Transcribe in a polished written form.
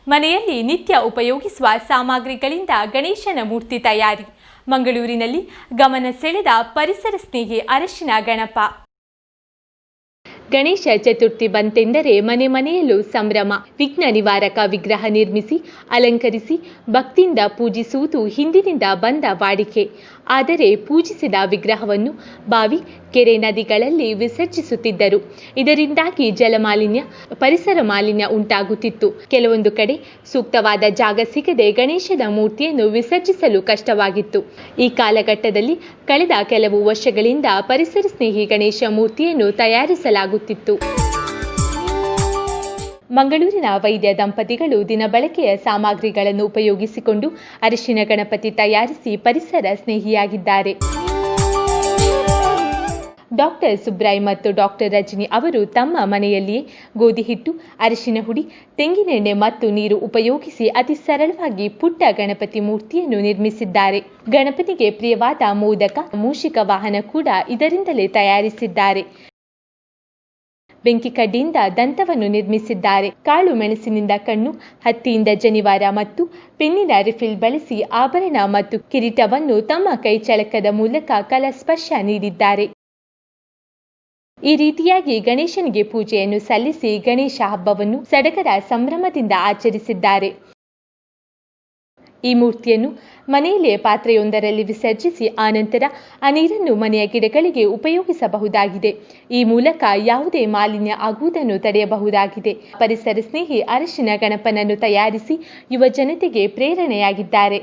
ಮನೆಯಲ್ಲಿ ನಿತ್ಯ ಉಪಯೋಗಿಸುವ ಸಾಮಗ್ರಿಗಳಿಂದ ಗಣೇಶನ ಮೂರ್ತಿ ತಯಾರಿ. ಮಂಗಳೂರಿನಲ್ಲಿ ಗಮನ ಸೆಳೆದ ಪರಿಸರ ಸ್ನೇಹಿ ಅರಶಿನ ಗಣಪ. ಗಣೇಶ ಚತುರ್ಥಿ ಬಂತೆಂದರೆ ಮನೆ ಮನೆಯಲ್ಲೂ ಸಂಭ್ರಮ. ವಿಘ್ನ ನಿವಾರಕ ವಿಗ್ರಹ ನಿರ್ಮಿಸಿ ಅಲಂಕರಿಸಿ ಭಕ್ತಿಯಿಂದ ಪೂಜಿಸುವುದು ಹಿಂದಿನಿಂದ ಬಂದ ವಾಡಿಕೆ. ಆದರೆ ಪೂಜಿಸಿದ ವಿಗ್ರಹವನ್ನು ಬಾವಿ, ಕೆರೆ, ನದಿಗಳಲ್ಲಿ ವಿಸರ್ಜಿಸುತ್ತಿದ್ದರು. ಇದರಿಂದಾಗಿ ಜಲಮಾಲಿನ್ಯ, ಪರಿಸರ ಮಾಲಿನ್ಯ ಉಂಟಾಗುತ್ತಿತ್ತು. ಕೆಲವೊಂದು ಕಡೆ ಸೂಕ್ತವಾದ ಜಾಗ ಸಿಗದೆ ಗಣೇಶನ ಮೂರ್ತಿಯನ್ನು ವಿಸರ್ಜಿಸಲು ಕಷ್ಟವಾಗಿತ್ತು. ಈ ಕಾಲಘಟ್ಟದಲ್ಲಿ ಕಳೆದ ಕೆಲವು ವರ್ಷಗಳಿಂದ ಪರಿಸರ ಸ್ನೇಹಿ ಗಣೇಶ ಮೂರ್ತಿಯನ್ನು ತಯಾರಿಸಲಾಗುತ್ತಿತ್ತು. ಮಂಗಳೂರಿನ ವೈದ್ಯ ದಂಪತಿಗಳು ದಿನಬಳಕೆಯ ಸಾಮಗ್ರಿಗಳನ್ನು ಉಪಯೋಗಿಸಿಕೊಂಡು ಅರಿಶಿನ ಗಣಪತಿ ತಯಾರಿಸಿ ಪರಿಸರ ಸ್ನೇಹಿಯಾಗಿದ್ದಾರೆ. ಡಾಕ್ಟರ್ ಸುಬ್ರಾಯ್ ಮತ್ತು ಡಾಕ್ಟರ್ ರಜನಿ ಅವರು ತಮ್ಮ ಮನೆಯಲ್ಲಿಯೇ ಗೋಧಿ ಹಿಟ್ಟು, ಅರಿಶಿನ ಹುಡಿ, ತೆಂಗಿನೆಣ್ಣೆ ಮತ್ತು ನೀರು ಉಪಯೋಗಿಸಿ ಅತಿ ಸರಳವಾಗಿ ಪುಟ್ಟ ಗಣಪತಿ ಮೂರ್ತಿಯನ್ನು ನಿರ್ಮಿಸಿದ್ದಾರೆ. ಗಣಪತಿಗೆ ಪ್ರಿಯವಾದ ಮೋದಕ, ಮೂಷಿಕ ವಾಹನ ಕೂಡ ಇದರಿಂದಲೇ ತಯಾರಿಸಿದ್ದಾರೆ. ಬೆಂಕಿ ಕಡ್ಡಿಯಿಂದ ದಂತವನ್ನು ನಿರ್ಮಿಸಿದ್ದಾರೆ. ಕಾಳು ಮೆಣಸಿನಿಂದ ಕಣ್ಣು, ಹತ್ತಿಯಿಂದ ಜನಿವಾರ ಮತ್ತು ಪೆನ್ನಿನ ರಿಫಿಲ್ ಬಳಸಿ ಆಭರಣ ಮತ್ತು ಕಿರೀಟವನ್ನು ತಮ್ಮ ಕೈ ಚಳಕದ ಮೂಲಕ ಕಲಾಸ್ಪರ್ಶ ನೀಡಿದ್ದಾರೆ. ಈ ರೀತಿಯಾಗಿ ಗಣೇಶನಿಗೆ ಪೂಜೆಯನ್ನು ಸಲ್ಲಿಸಿ ಗಣೇಶ ಹಬ್ಬವನ್ನು ಸಡಗರ ಸಂಭ್ರಮದಿಂದ ಆಚರಿಸಿದ್ದಾರೆ. ಈ ಮೂರ್ತಿಯನ್ನು ಮನೆಯಲ್ಲಿಯೇ ಪಾತ್ರೆಯೊಂದರಲ್ಲಿ ವಿಸರ್ಜಿಸಿ ಆನಂತರ ಆ ನೀರನ್ನು ಮನೆಯ ಗಿಡಗಳಿಗೆ ಉಪಯೋಗಿಸಬಹುದಾಗಿದೆ. ಈ ಮೂಲಕ ಯಾವುದೇ ಮಾಲಿನ್ಯ ಆಗುವುದನ್ನು ತಡೆಯಬಹುದಾಗಿದೆ. ಪರಿಸರ ಸ್ನೇಹಿ ಅರಶಿನ ಗಣಪನನ್ನು ತಯಾರಿಸಿ ಯುವ ಜನತೆಗೆ ಪ್ರೇರಣೆಯಾಗಿದ್ದಾರೆ.